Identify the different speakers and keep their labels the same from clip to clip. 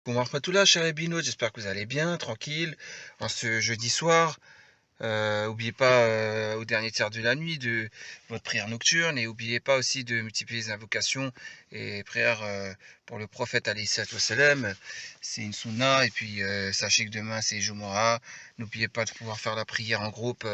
Speaker 1: Bon, rahmatullah, cher Ebino, j'espère que vous allez bien, tranquille, en ce jeudi soir. N'oubliez pas au dernier tiers de la nuit de votre prière nocturne et n'oubliez pas aussi de multiplier les invocations et prières pour le prophète alayhi salatu wassalam. C'est une sunna et puis sachez que demain c'est Jumu'ah. N'oubliez pas de pouvoir faire la prière en groupe,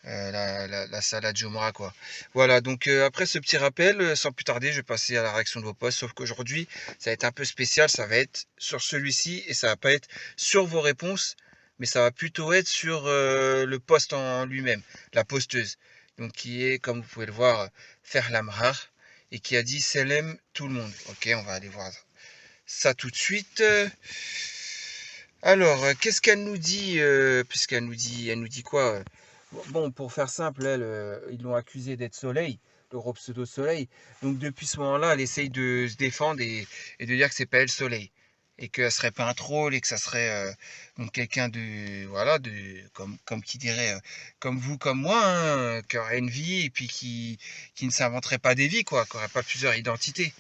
Speaker 1: la salade Jumu'ah quoi. Voilà, donc après ce petit rappel, sans plus tarder, je vais passer à la réaction de vos posts. Sauf qu'aujourd'hui, ça va être un peu spécial, ça va être sur celui-ci et ça va pas être sur vos réponses, mais ça va plutôt être sur le post en lui-même, la posteuse. Donc qui est, comme vous pouvez le voir, Ferlamrar, et qui a dit Selem tout le monde. Ok, on va aller voir ça tout de suite. Alors, qu'est-ce qu'elle nous dit elle nous dit quoi? Bon, pour faire simple, elle, ils l'ont accusée d'être Soleil, le gros pseudo Soleil. Donc depuis ce moment-là, elle essaye de se défendre et de dire que c'est pas elle Soleil. Et qu'elle serait pas un troll et que ça serait donc quelqu'un de, voilà, comme qui dirait, comme vous, comme moi, hein, qui aurait une vie et puis qui ne s'inventerait pas des vies, quoi, qui aurait pas plusieurs identités.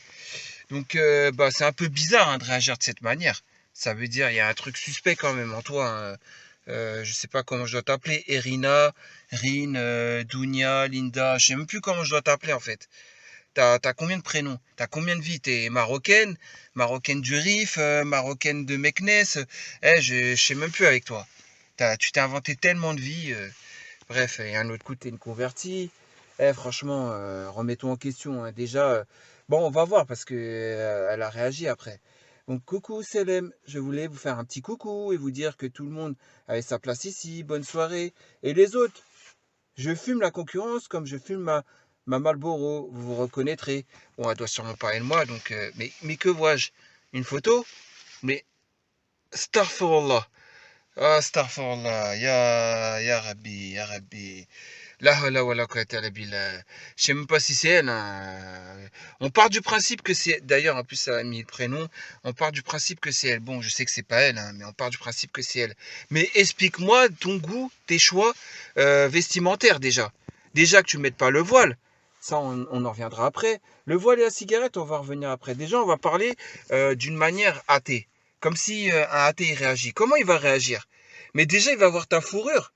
Speaker 1: Donc, bah, c'est un peu bizarre hein, de réagir de cette manière. Ça veut dire il y a un truc suspect quand même en toi, hein. Je sais pas comment je dois t'appeler, Erina, Rin, Dounia, Linda, je sais même plus comment je dois t'appeler en fait. T'as combien de prénoms? T'as combien de vies? T'es marocaine? Marocaine du Rif? Marocaine de Meknes? Je sais même plus avec toi. Tu t'es inventé tellement de vies. Bref, et un autre coup, t'es une convertie. Franchement, remets-toi en question, hein. Déjà, bon, on va voir parce que elle a réagi après. Donc, coucou Selem, je voulais vous faire un petit coucou et vous dire que tout le monde avait sa place ici. Bonne soirée. Et les autres, je fume la concurrence comme je fume ma Marlboro. Vous vous reconnaîtrez. Bon, elle doit sûrement parler de moi, donc, mais que vois-je? Une photo? Mais, Starfallah. Ah, Starfallah. Ya Rabbi, Ya Rabbi. La hawla wa la quwwata illa billah. Je sais même pas si c'est elle, hein. On part du principe que c'est. D'ailleurs, en plus, ça a mis le prénom. On part du principe que c'est elle. Bon, je sais que c'est pas elle, hein, mais on part du principe que c'est elle. Mais explique-moi ton goût, tes choix vestimentaires déjà. Déjà que tu ne mettes pas le voile. Ça, on en reviendra après. Le voile et la cigarette, on va revenir après. Déjà, on va parler d'une manière athée. Comme si un athée il réagit. Comment il va réagir? Mais déjà, il va voir ta fourrure.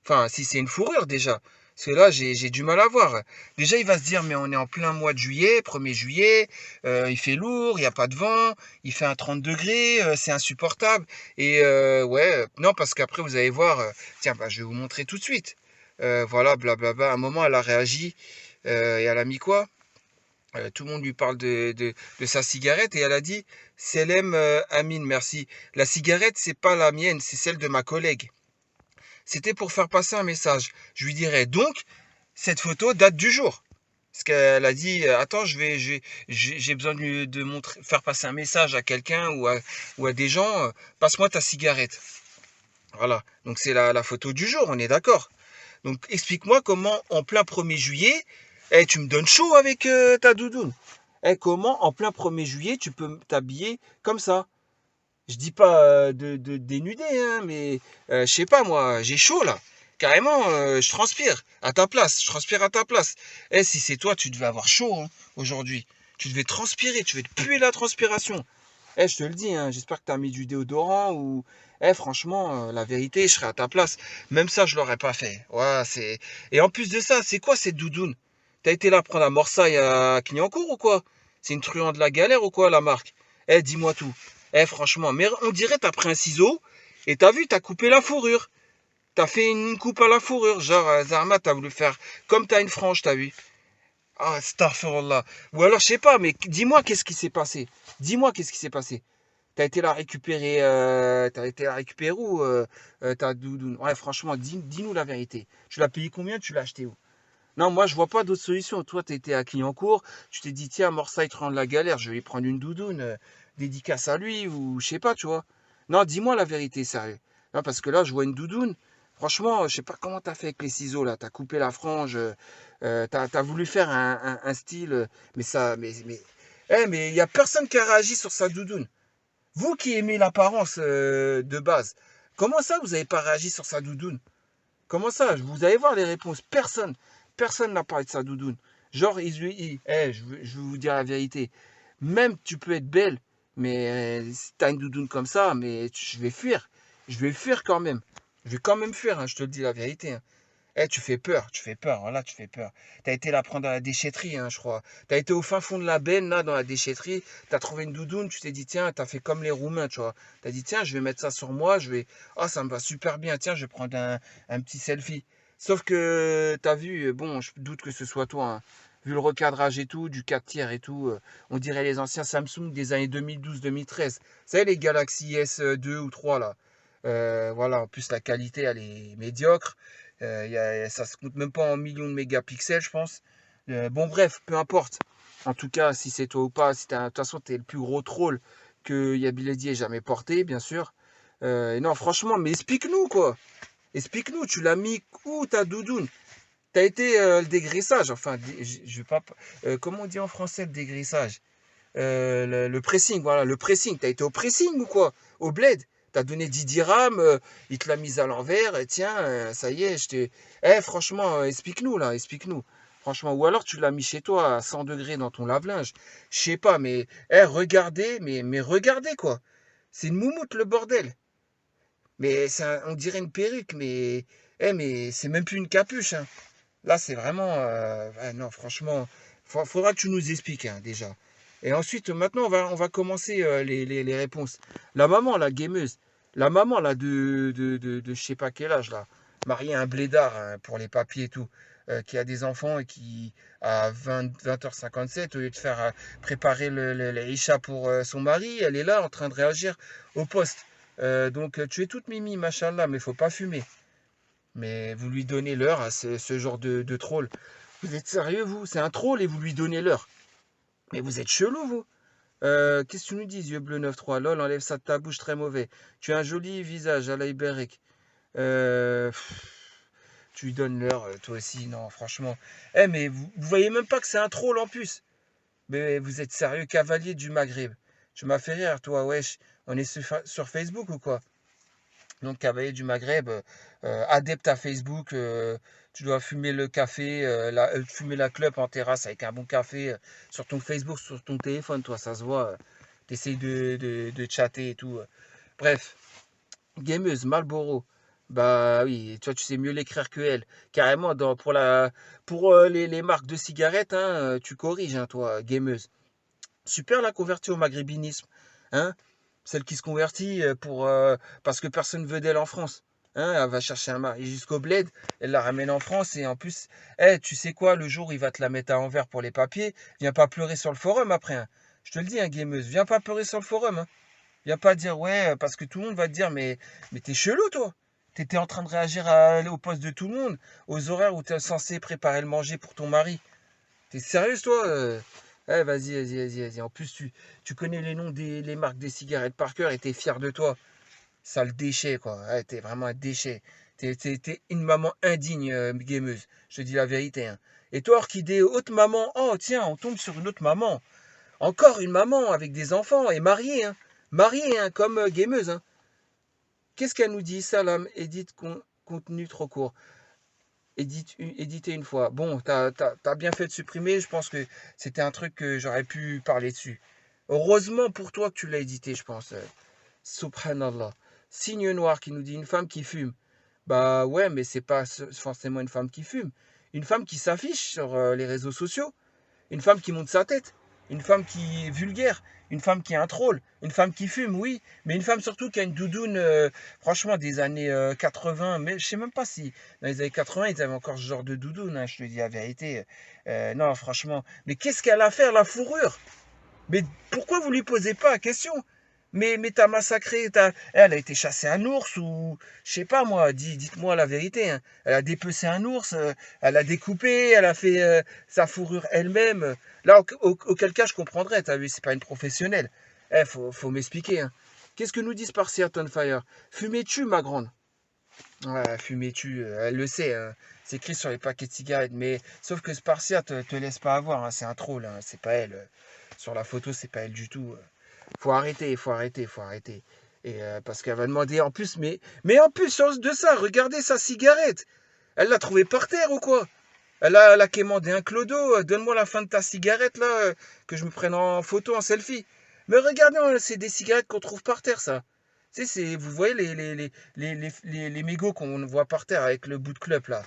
Speaker 1: Enfin, si c'est une fourrure déjà. Parce que là, j'ai du mal à voir. Déjà, il va se dire, mais on est en plein mois de juillet, 1er juillet, il fait lourd, il n'y a pas de vent, il fait un 30 degrés, c'est insupportable. Et ouais, non, parce qu'après, vous allez voir, tiens, bah, je vais vous montrer tout de suite. Voilà, blablabla. À un moment, elle a réagi et elle a mis quoi? Tout le monde lui parle de sa cigarette et elle a dit, Selem Amin, merci. La cigarette, c'est pas la mienne, c'est celle de ma collègue. C'était pour faire passer un message. Je lui dirais donc, cette photo date du jour. Parce qu'elle a dit, attends, j'ai besoin de montrer, faire passer un message à quelqu'un ou à des gens, passe-moi ta cigarette. Voilà. Donc c'est la photo du jour, on est d'accord. Donc explique-moi comment en plein 1er juillet, tu me donnes chaud avec ta doudoune. Comment en plein 1er juillet tu peux t'habiller comme ça? Je dis pas de dénuder, hein, mais je sais pas moi, j'ai chaud là. Carrément, je transpire à ta place, je transpire à ta place. Si c'est toi, tu devais avoir chaud hein, aujourd'hui. Tu devais transpirer, tu devais te puer la transpiration. Je te le dis, hein, j'espère que tu as mis du déodorant ou. Franchement, la vérité, je serais à ta place. Même ça, je l'aurais pas fait. Ouais, c'est. Et en plus de ça, c'est quoi cette doudoune? T'as été là prendre la morsaille à Clignancourt ou quoi? C'est une truande de la galère ou quoi, la marque? Dis-moi tout. Franchement, mais on dirait t'as pris un ciseau et t'as vu, t'as coupé la fourrure. T'as fait une coupe à la fourrure. Genre, Zarma, t'as voulu faire comme t'as une frange, t'as vu? Ah, astaghfirullah. Ou alors, je sais pas, mais dis-moi qu'est-ce qui s'est passé. Dis-moi qu'est-ce qui s'est passé. T'as été la récupérer où ta doudoune? Ouais, franchement, dis-nous la vérité. Tu l'as payé combien? Tu l'as acheté où? Non, moi, je vois pas d'autre solution. Toi, tu étais à Clignancourt, tu t'es dit, tiens, Morsay te rend de la galère, je vais lui prendre une doudoune, dédicace à lui, ou je sais pas, tu vois. Non, dis-moi la vérité, sérieux. Non, parce que là, je vois une doudoune. Franchement, je sais pas comment t'as fait avec les ciseaux, là. T'as coupé la frange, t'as voulu faire un style, mais ça, mais il y a personne qui a réagi sur sa doudoune. Vous qui aimez l'apparence de base, comment ça, vous avez pas réagi sur sa doudoune? Comment ça? Vous allez voir les réponses. Personne. Personne n'a parlé de sa doudoune. Genre, je vais vous dire la vérité. Même tu peux être belle, Mais si t'as une doudoune comme ça, mais je vais fuir. Je vais fuir quand même. Je vais quand même fuir, hein, je te le dis la vérité, hein. Eh, tu fais peur, voilà, tu fais peur. T'as été la prendre à la déchetterie, hein, je crois. T'as été au fin fond de la benne, là, dans la déchetterie. T'as trouvé une doudoune, tu t'es dit, tiens, t'as fait comme les Roumains, tu vois. T'as dit, tiens, je vais mettre ça sur moi, je vais. Oh, ça me va super bien, tiens, je vais prendre un petit selfie. Sauf que, t'as vu, bon, je doute que ce soit toi, hein. Vu le recadrage et tout, du 4 tiers et tout, on dirait les anciens Samsung des années 2012-2013. Vous savez, les Galaxy S2 ou 3, là. Voilà, en plus, la qualité, elle est médiocre. Ça se compte même pas en millions de mégapixels, je pense. Bon, bref, peu importe. En tout cas, si c'est toi ou pas, si de toute façon, t'es le plus gros troll que Yabiledi ait jamais porté, bien sûr. Et non, franchement, mais explique-nous, quoi. Explique-nous, tu l'as mis où ta doudoune? T'as été le dégraissage, enfin, je vais pas. Comment on dit en français le dégraissage? Le pressing, voilà, le pressing. T'as été au pressing ou quoi? Au bled? T'as donné 10 dirhams, il te l'a mise à l'envers, et tiens, ça y est, je t'ai. Eh, franchement, explique-nous là, explique-nous. Franchement, ou alors tu l'as mis chez toi à 100 degrés dans ton lave-linge. Je sais pas, mais regardez, mais regardez quoi. C'est une moumoute le bordel. Mais on dirait une perruque, mais c'est même plus une capuche, hein. Là, c'est vraiment. Non, franchement, faudra que tu nous expliques, hein, déjà. Et ensuite, maintenant, on va commencer les réponses. La maman, la gameuse, la maman, là, de je sais pas quel âge, là, mariée à un blédard, hein, pour les papiers et tout, qui a des enfants et qui, à 20h57, au lieu de faire préparer les Isha pour son mari, elle est là en train de réagir au poste. Donc, tu es toute mimi, machallah, mais faut pas fumer. Mais vous lui donnez l'heure à ce genre de troll. Vous êtes sérieux, vous? C'est un troll et vous lui donnez l'heure. Mais vous êtes chelou, vous. Qu'est-ce que tu nous dis, yeux bleus 9-3? Lol, enlève ça de ta bouche, très mauvais. Tu as un joli visage, à la Iberic. Tu lui donnes l'heure, toi aussi. Non, franchement. Eh, mais vous voyez même pas que c'est un troll en plus. Mais vous êtes sérieux, cavalier du Maghreb. Tu m'as fait rire, toi, wesh. On est sur Facebook ou quoi? Donc, cavalier du Maghreb, adepte à Facebook, tu dois fumer le café, fumer la clope en terrasse avec un bon café sur ton Facebook, sur ton téléphone, toi, ça se voit. T'essayes de chatter et tout. Bref, gameuse, Marlboro. Bah oui, toi, tu sais mieux l'écrire que elle. Carrément, pour les marques de cigarettes, hein, tu corriges, hein, toi, gameuse. Super la convertie au maghrébinisme, hein? Celle qui se convertit parce que personne ne veut d'elle en France. Hein, elle va chercher un mari jusqu'au bled, elle la ramène en France et en plus, tu sais quoi, le jour où il va te la mettre à l'envers pour les papiers, viens pas pleurer sur le forum après, hein. Je te le dis, hein, gameuse, viens pas pleurer sur le forum, hein. Viens pas dire ouais, parce que tout le monde va te dire, mais t'es chelou, toi. T'étais en train de réagir au poste de tout le monde, aux horaires où t'es censé préparer le manger pour ton mari. T'es sérieuse, toi? Vas-y, vas-y, vas-y, vas-y. En plus, tu connais les noms les marques des cigarettes par cœur et t'es fier de toi. Sale déchet, quoi. Ouais, t'es vraiment un déchet. T'es une maman indigne, gameuse. Je te dis la vérité, hein. Et toi, Orchidée, autre maman. Oh, tiens, on tombe sur une autre maman. Encore une maman avec des enfants et mariée, hein. Mariée, hein, comme gameuse, hein. Qu'est-ce qu'elle nous dit? Salam, édite contenu trop court. Éditer une fois. Bon, t'as bien fait de supprimer. Je pense que c'était un truc que j'aurais pu parler dessus. Heureusement pour toi que tu l'as édité, je pense. Subhanallah. Signe noir qui nous dit une femme qui fume. Bah ouais, mais c'est pas forcément une femme qui fume. Une femme qui s'affiche sur les réseaux sociaux. Une femme qui monte sa tête. Une femme qui est vulgaire. Une femme qui est un troll. Une femme qui fume, oui. Mais une femme surtout qui a une doudoune, franchement, des années 80. Mais je sais même pas si dans les années 80, ils avaient encore ce genre de doudoune, hein, je te dis la vérité. Non, franchement. Mais qu'est-ce qu'elle a à faire, la fourrure? Mais pourquoi vous lui posez pas la question? Mais t'as massacré, elle a été chasser un ours ou je sais pas moi, dites-moi la vérité, hein. Elle a dépecé un ours, elle a découpé, elle a fait sa fourrure elle-même. Là, auquel cas je comprendrais, t'as vu, c'est pas une professionnelle. Faut m'expliquer, hein. Qu'est-ce que nous dit Spartiate on Fire? Fumais-tu, ma grande? Ouais, fumais-tu, elle le sait, hein. C'est écrit sur les paquets de cigarettes, mais sauf que Spartiate te laisse pas avoir, hein. C'est un troll, hein. C'est pas elle. Sur la photo, c'est pas elle du tout. Faut arrêter, faut arrêter, faut arrêter. Et parce qu'elle va demander en plus, mais en plus de ça, regardez sa cigarette. Elle l'a trouvée par terre ou quoi? Elle a quémandé un clodo. Donne-moi la fin de ta cigarette là, que je me prenne en photo, en selfie. Mais regardez, hein, c'est des cigarettes qu'on trouve par terre, ça. Vous voyez les mégots qu'on voit par terre avec le bout de clope, là.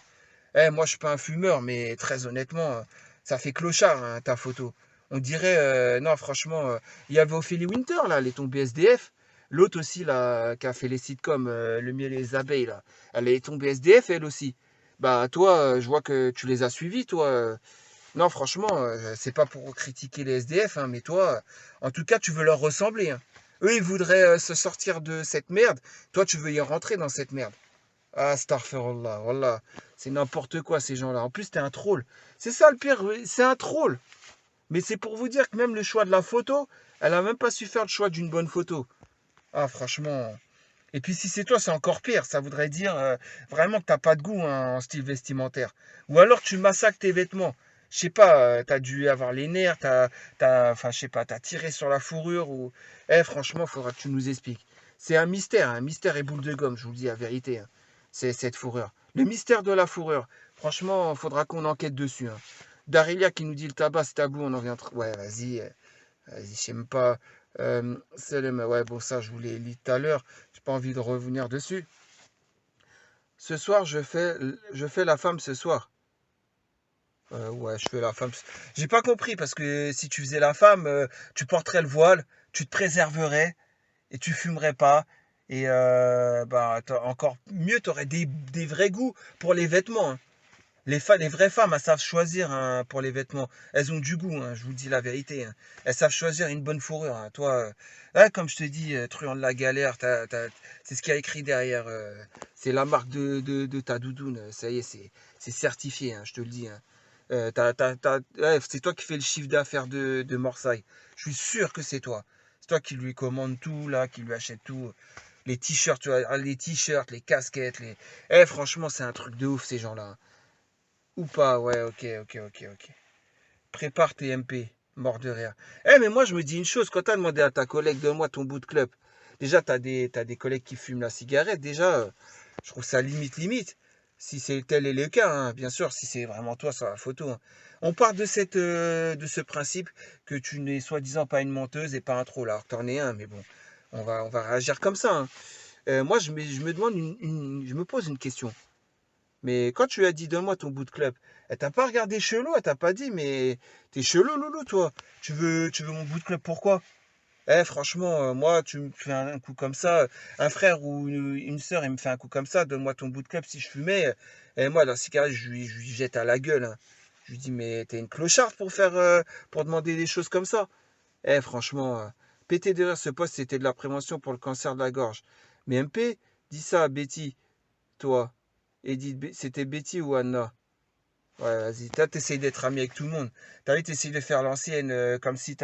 Speaker 1: Eh, moi, je suis pas un fumeur, mais très honnêtement, ça fait clochard, hein, ta photo. On dirait, non, franchement, il y avait Ophélie Winter, là, elle est tombée SDF. L'autre aussi, là, qui a fait les sitcoms, Le miel et les abeilles, là. Elle est tombée SDF, elle aussi. Bah, toi, je vois que tu les as suivis, toi. Non, franchement, c'est pas pour critiquer les SDF, hein, mais toi, en tout cas, tu veux leur ressembler, hein. Eux, ils voudraient se sortir de cette merde. Toi, tu veux y rentrer dans cette merde. Ah, astaghfirullah, wallah. C'est n'importe quoi, ces gens-là. En plus, t'es un troll. C'est ça le pire, oui, c'est un troll. Mais c'est pour vous dire que même le choix de la photo, elle a même pas su faire le choix d'une bonne photo. Ah, franchement. Et puis si c'est toi, c'est encore pire. Ça voudrait dire vraiment que t'as pas de goût, hein, en style vestimentaire. Ou alors tu massacres tes vêtements. Je sais pas, t'as dû avoir les nerfs, enfin je sais pas, t'as tiré sur la fourrure ou. Eh, franchement, faudra que tu nous expliques. C'est un mystère et boule de gomme, je vous le dis la vérité, hein. C'est cette fourrure. Le mystère de la fourrure. Franchement, faudra qu'on enquête dessus, hein. Darilia qui nous dit le tabac c'est tabou, on en vient. Ouais, vas-y. Vas-y, je sais même pas. Ouais, bon, ça, je vous l'ai lu tout à l'heure. J'ai pas envie de revenir dessus. Ce soir, je fais la femme ce soir. Ouais, je fais la femme. J'ai pas compris parce que si tu faisais la femme, tu porterais le voile, tu te préserverais et tu fumerais pas. Et bah, encore mieux, tu aurais des vrais goûts pour les vêtements, hein. Les vraies femmes, elles savent choisir, hein, pour les vêtements. Elles ont du goût, hein, je vous dis la vérité, hein. Elles savent choisir une bonne fourrure, hein. Toi, comme je te dis, truand de la galère, c'est ce qu'il y a écrit derrière. C'est la marque de ta doudoune. Ça y est, c'est certifié, hein, je te le dis, hein. Ouais, c'est toi qui fais le chiffre d'affaires de Morsay. Je suis sûr que c'est toi. C'est toi qui lui commande tout, là, qui lui achète tout. Les t-shirts, tu vois, les t-shirts, les casquettes, franchement, c'est un truc de ouf, ces gens-là, hein. Ou pas, ouais, ok. Prépare tes MP, mort de rire. Mais moi, je me dis une chose, quand t'as demandé à ta collègue, donne-moi ton bout de club, déjà, t'as des collègues qui fument la cigarette, déjà, je trouve ça limite. Si c'est tel est le cas, hein, bien sûr, si c'est vraiment toi sur la photo, hein. On part de ce principe que tu n'es soi-disant pas une menteuse et pas un troll. Alors, t'en es un, mais bon, on va réagir comme ça, hein. Moi, je me demande je me pose une question. Mais quand tu lui as dit donne-moi ton bout de club, elle t'a pas regardé chelou, elle t'a pas dit mais t'es chelou loulou toi. Tu veux mon bout de club pourquoi? Franchement, moi tu me fais un coup comme ça, un frère ou une sœur il me fait un coup comme ça, donne-moi ton bout de club si je fumais. Moi la cigarette je lui jette à la gueule, hein. Je lui dis mais t'es une clocharde pour demander des choses comme ça. Franchement, péter derrière ce poste c'était de la prévention pour le cancer de la gorge. Mais MP, dis ça à Betty, toi. Edith, c'était Betty ou Anna? Ouais, vas-y. Toi, t'essayes d'être ami avec tout le monde. T'as vu, t'essayes de faire l'ancienne, comme si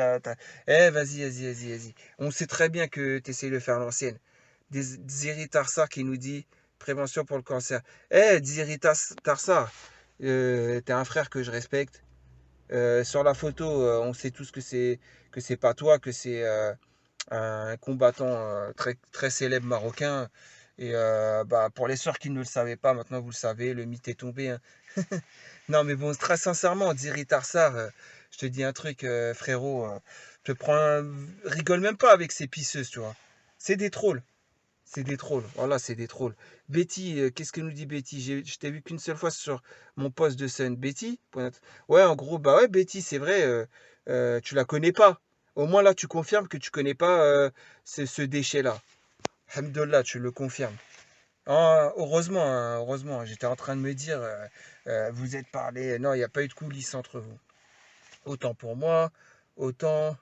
Speaker 1: vas-y. On sait très bien que t'essayes de faire l'ancienne. Ziri Tarsar qui nous dit prévention pour le cancer. Ziri Tarsar, t'es un frère que je respecte. Sur la photo, on sait tous que c'est pas toi, que c'est un combattant très célèbre marocain. Et bah, pour les sœurs qui ne le savaient pas, maintenant vous le savez, le mythe est tombé, hein. Non, mais bon, très sincèrement, Diri Tarsar, je te dis un truc, frérot, rigole même pas avec ces pisseuses, tu vois. C'est des trolls. C'est des trolls. Voilà, c'est des trolls. Betty, qu'est-ce que nous dit Betty? Je t'ai vu qu'une seule fois sur mon poste de scène. Betty? Ouais, en gros, bah ouais, Betty, c'est vrai, tu la connais pas. Au moins là, tu confirmes que tu connais pas ce déchet-là. Alhamdoulilah, tu le confirmes. Ah, heureusement, hein, heureusement, j'étais en train de me dire, vous êtes parlé, non, il n'y a pas eu de coulisses entre vous. Autant pour moi, autant,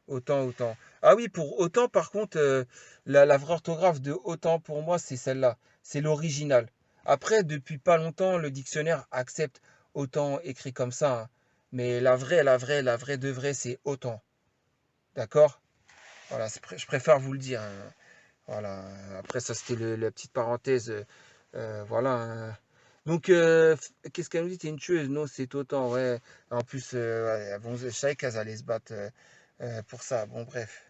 Speaker 1: autant. Ah oui, pour autant, par contre, la vraie orthographe de autant pour moi, c'est celle-là. C'est l'original. Après, depuis pas longtemps, le dictionnaire accepte autant écrit comme ça, hein. Mais la vraie de vraie, c'est autant. D'accord? Voilà, je préfère vous le dire, hein. Voilà. Après, ça, c'était la petite parenthèse. Voilà, hein. Donc, qu'est-ce qu'elle nous dit? T'es une tueuse? Non, c'est autant, ouais. En plus, ouais, bon, je savais qu'elles allaient se battre pour ça. Bon, bref.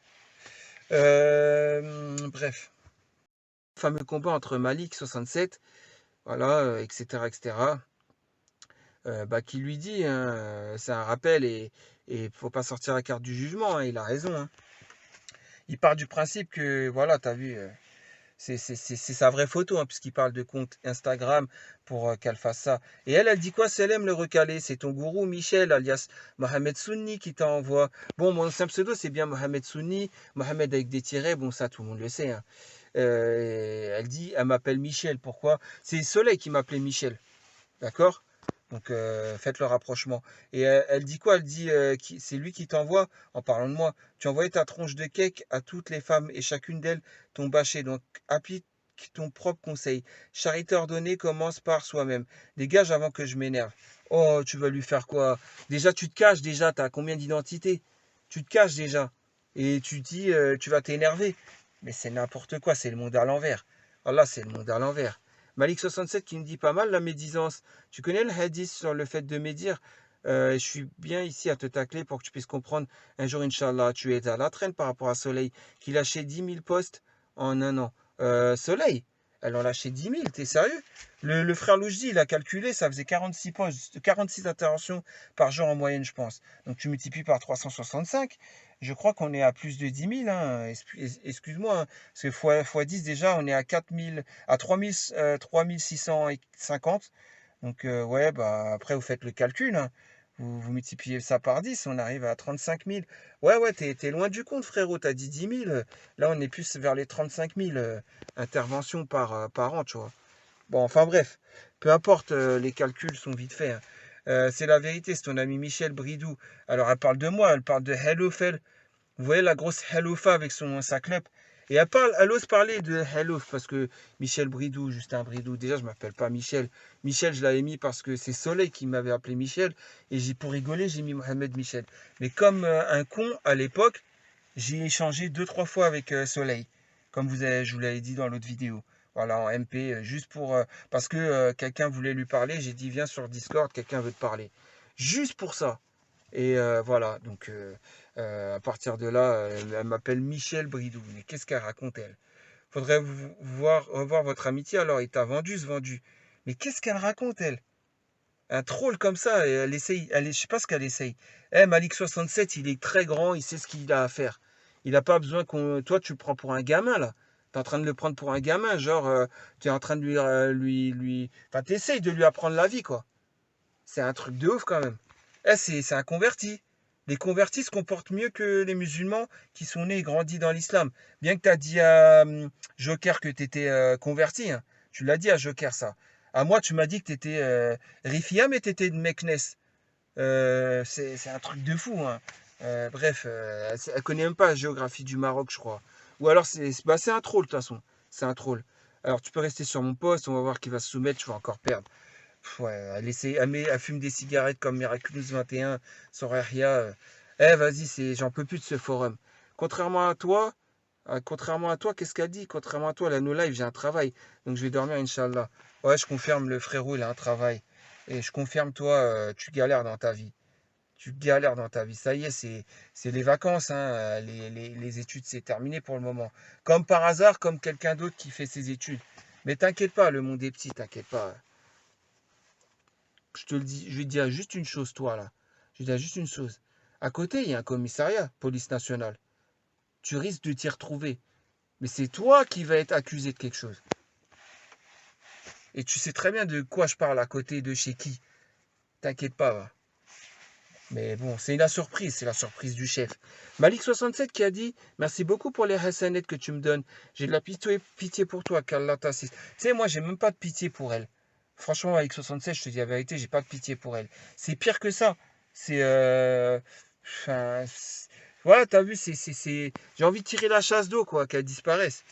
Speaker 1: Bref. Le fameux combat entre Malik 67, voilà, etc. Bah, qui lui dit, hein, c'est un rappel et faut pas sortir la carte du jugement, hein, il a raison, hein. il part du principe que, voilà, t'as vu, c'est sa vraie photo, hein, puisqu'il parle de compte Instagram pour qu'elle fasse ça. Et elle dit quoi? C'est elle aime le recaler. C'est ton gourou Michel, alias Mohamed Sunni, qui t'envoie. Bon, mon simple pseudo, c'est bien Mohamed Sunni. Mohamed avec des tirets, bon, ça, tout le monde le sait, hein. Elle dit, elle m'appelle Michel. Pourquoi? C'est Soleil qui m'appelait Michel. D'accord? Donc faites le rapprochement. Et elle dit quoi? Elle dit c'est lui qui t'envoie, en parlant de moi, tu envoyais ta tronche de cake à toutes les femmes et chacune d'elles t'ont bâché. Donc applique ton propre conseil. Charité ordonnée commence par soi-même. Dégage avant que je m'énerve. Oh, tu vas lui faire quoi? Déjà, tu te caches déjà, t'as combien d'identités? Tu te caches déjà. Et tu dis, tu vas t'énerver. Mais c'est n'importe quoi, c'est le monde à l'envers. Oh là, c'est le monde à l'envers. Malik67 qui me dit pas mal la médisance. Tu connais le hadith sur le fait de médire? Je suis bien ici à te tacler pour que tu puisses comprendre. Un jour, Inch'Allah, tu es à la traîne par rapport à Soleil, qui lâchait 10 000 postes en un an. Soleil, elle en lâchait 10 000, t'es sérieux? Le frère Loujdi, il a calculé, ça faisait 46 postes, 46 interventions par jour en moyenne, je pense. Donc tu multiplies par 365. Je crois qu'on est à plus de 10 000, hein. Excuse-moi, hein. Parce que fois 10 déjà, on est à 4000, à 3650. Donc, ouais, bah, après, vous faites le calcul, hein. Vous multipliez ça par 10, on arrive à 35 000. Ouais, ouais, t'es loin du compte, frérot. T'as dit 10 000. Là, on est plus vers les 35 000 interventions par an, tu vois. Bon, enfin bref, peu importe, les calculs sont vite faits, hein. C'est la vérité, c'est ton ami Michel Bridou. Alors, elle parle de moi, elle parle de Hellofel. Vous voyez la grosse Hellofa avec sa clope. Et elle ose parler de Hello parce que Michel Bridou, Justin Bridou, déjà je m'appelle pas Michel. Michel, je l'avais mis parce que c'est Soleil qui m'avait appelé Michel. Et pour rigoler, j'ai mis Mohamed Michel. Mais comme un con à l'époque, j'ai échangé deux, trois fois avec Soleil. Comme je vous l'avais dit dans l'autre vidéo. Voilà, en MP, juste parce que quelqu'un voulait lui parler, j'ai dit viens sur Discord, quelqu'un veut te parler. Juste pour ça. Et voilà, donc à partir de là, elle m'appelle Michel Bridou. Mais qu'est-ce qu'elle raconte, elle? Faudrait revoir votre amitié, alors il t'a vendu ce vendu. Mais qu'est-ce qu'elle raconte, elle? Un troll comme ça, elle essaye, je sais pas ce qu'elle essaye. Eh, Malik67, il est très grand, il sait ce qu'il a à faire. Il n'a pas besoin qu'on. Toi, tu le prends pour un gamin, là. T'es en train de le prendre pour un gamin, genre, tu es en train de Enfin, t'essayes de lui apprendre la vie, quoi. C'est un truc de ouf quand même. Eh, c'est un converti. Les convertis se comportent mieux que les musulmans qui sont nés et grandis dans l'islam. Bien que tu as dit à Joker que tu étais converti, hein. Tu l'as dit à Joker ça. À moi, tu m'as dit que tu étais Rifia, mais tu étais de Meknes. C'est un truc de fou, hein. Bref, elle connaît même pas la géographie du Maroc, je crois. Ou alors, c'est un troll, de toute façon. C'est un troll. Alors, tu peux rester sur mon poste, on va voir qui va se soumettre, tu vas encore perdre. Ouais, elle fume des cigarettes comme Miraculous 21, Soraya. Vas-y, j'en peux plus de ce forum. Contrairement à toi, qu'est-ce qu'elle dit? Contrairement à toi, la no live, j'ai un travail. Donc je vais dormir, Inch'Allah. Ouais, je confirme, le frérot, il a un travail. Et je confirme, toi, tu galères dans ta vie. Tu galères dans ta vie. Ça y est, c'est les vacances, hein. Les études, c'est terminé pour le moment. Comme par hasard, comme quelqu'un d'autre qui fait ses études. Mais t'inquiète pas, le monde est petit, t'inquiète pas. Je te le dis, je vais te dire juste une chose, toi, là. Je vais te dire juste une chose. À côté, il y a un commissariat, police nationale. Tu risques de t'y retrouver. Mais c'est toi qui vas être accusé de quelque chose. Et tu sais très bien de quoi je parle à côté de chez qui. T'inquiète pas, va. Mais bon, c'est la surprise du chef. Malik67 qui a dit merci beaucoup pour les hassanettes que tu me donnes. J'ai de la pitié pour toi, qu'Allah t'assiste. Tu sais, moi, j'ai même pas de pitié pour elle. Franchement, Malik67, je te dis la vérité, j'ai pas de pitié pour elle. C'est pire que ça. C'est. Enfin, voilà, t'as vu, j'ai envie de tirer la chasse d'eau, quoi, qu'elle disparaisse.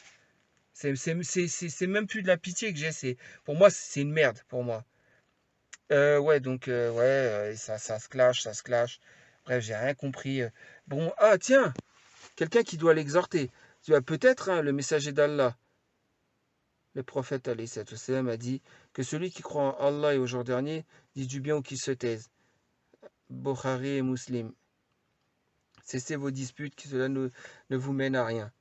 Speaker 1: C'est même plus de la pitié que j'ai. Pour moi, c'est une merde, pour moi. Ouais, donc, ouais, ça se clash, ça se clash. Bref, j'ai rien compris. Bon, ah, tiens, quelqu'un qui doit l'exhorter. Tu vois, peut-être, hein, le messager d'Allah, le prophète alayhi sallam, a dit que celui qui croit en Allah et au jour dernier dit du bien ou qu'il se taise. Bukhari et Muslim. Cessez vos disputes, que cela ne vous mène à rien.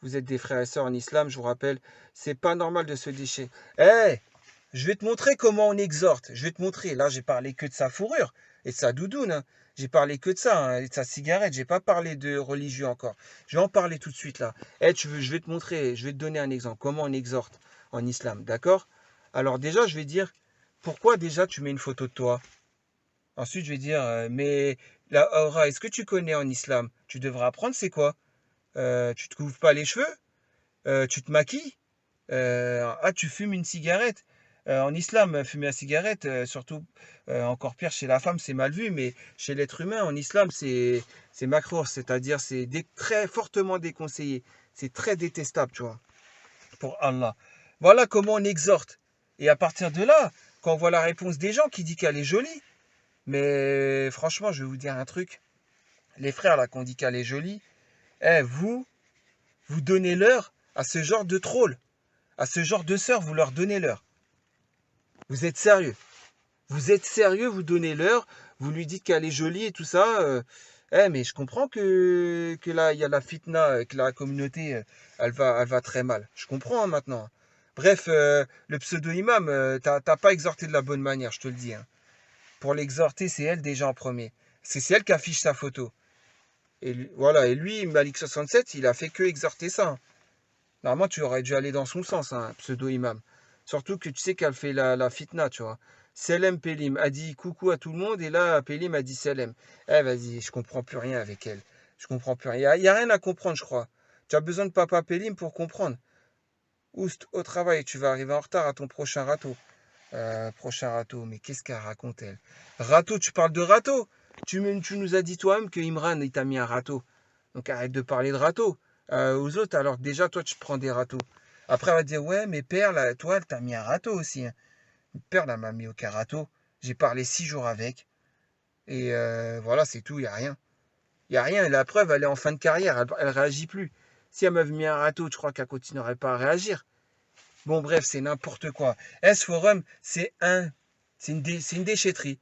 Speaker 1: Vous êtes des frères et sœurs en islam, je vous rappelle, c'est pas normal de se déchirer. Eh, je vais te montrer comment on exhorte. Je vais te montrer. Là, j'ai parlé que de sa fourrure. et de sa doudoune, hein. J'ai parlé que de ça, hein, et de sa cigarette. J'ai pas parlé de religieux encore. Je vais en parler tout de suite là. Je vais te montrer, je vais te donner un exemple. Comment on exhorte en islam, d'accord? Alors déjà, je vais dire, pourquoi déjà tu mets une photo de toi? Ensuite, je vais dire, mais la aura, est-ce que tu connais en islam? Tu devrais apprendre, c'est quoi? Tu te couvres pas les cheveux? Tu te maquilles? Tu fumes une cigarette. En islam, fumer la cigarette, surtout encore pire chez la femme, c'est mal vu, mais chez l'être humain, en islam, c'est makruh, c'est-à-dire très fortement déconseillé. C'est très détestable, tu vois, pour Allah. Voilà comment on exhorte. Et à partir de là, quand on voit la réponse des gens qui dit qu'elle est jolie, mais franchement, je vais vous dire un truc. Les frères là qu'on dit qu'elle est jolie, vous donnez l'heure à ce genre de troll, à ce genre de sœurs, vous leur donnez l'heure. Vous êtes sérieux? Vous êtes sérieux, vous donnez l'heure, vous lui dites qu'elle est jolie et tout ça. Mais je comprends que là, il y a la fitna, que la communauté, elle va très mal. Je comprends hein, maintenant. Bref, le pseudo-imam, t'as pas exhorté de la bonne manière, je te le dis, hein. Pour l'exhorter, c'est elle déjà en premier. C'est elle qui affiche sa photo. Voilà, et lui, Malik 67, il a fait que exhorter ça, hein. Normalement, tu aurais dû aller dans son sens, hein, pseudo-imam. Surtout que tu sais qu'elle fait la fitna, tu vois. Selem Pelim a dit coucou à tout le monde, et là, Pelim a dit Selem. Vas-y, je comprends plus rien avec elle. Je comprends plus rien. Il y a rien à comprendre, je crois. Tu as besoin de papa Pelim pour comprendre. Oust, au travail, tu vas arriver en retard à ton prochain râteau. Prochain râteau, mais qu'est-ce qu'elle raconte, elle? Râteau, tu parles de râteau? Tu nous as dit toi-même que Imran, il t'a mis un râteau. Donc arrête de parler de râteau aux autres, alors que déjà, toi, tu te prends des râteaux. Après, elle va te dire, ouais, mais père, là, toi, elle t'a mis un râteau aussi, hein. Père, là, m'a mis aucun râteau. J'ai parlé 6 jours avec. Et voilà, c'est tout, il n'y a rien. Il n'y a rien. Et la preuve, elle est en fin de carrière, elle réagit plus. Si elle m'avait mis un râteau, tu crois qu'elle continuerait pas à réagir? Bon, bref, c'est n'importe quoi. S-Forum, c'est une déchetterie.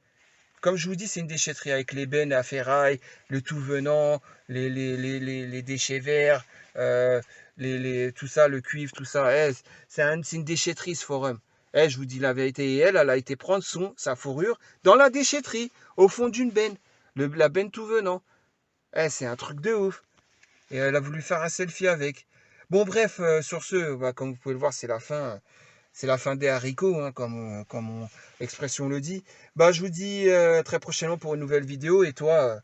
Speaker 1: Comme je vous dis, c'est une déchetterie avec les bennes à ferraille, le tout venant, les déchets verts, tout ça, le cuivre, tout ça. C'est une déchetterie, ce forum. Je vous dis la vérité. Et elle a été prendre sa fourrure dans la déchetterie, au fond d'une benne. La benne tout venant. C'est un truc de ouf. Et elle a voulu faire un selfie avec. Bon, bref, sur ce, bah, comme vous pouvez le voir, c'est la fin des haricots, hein, comme l'expression le dit. Bah, je vous dis très prochainement pour une nouvelle vidéo. Et toi,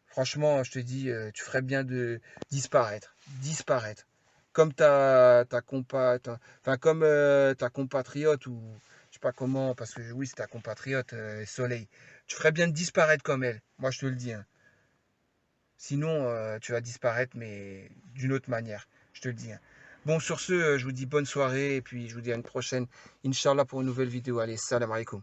Speaker 1: franchement, je te dis, tu ferais bien de disparaître. Disparaître. Comme enfin, comme ta compatriote, ou je sais pas comment, parce que oui, c'est ta compatriote, Soleil. Tu ferais bien de disparaître comme elle. Moi, je te le dis, hein. Sinon, tu vas disparaître, mais d'une autre manière. Je te le dis, hein. Bon, sur ce, je vous dis bonne soirée et puis je vous dis à une prochaine, Inch'Allah, pour une nouvelle vidéo. Allez, salam alaikum.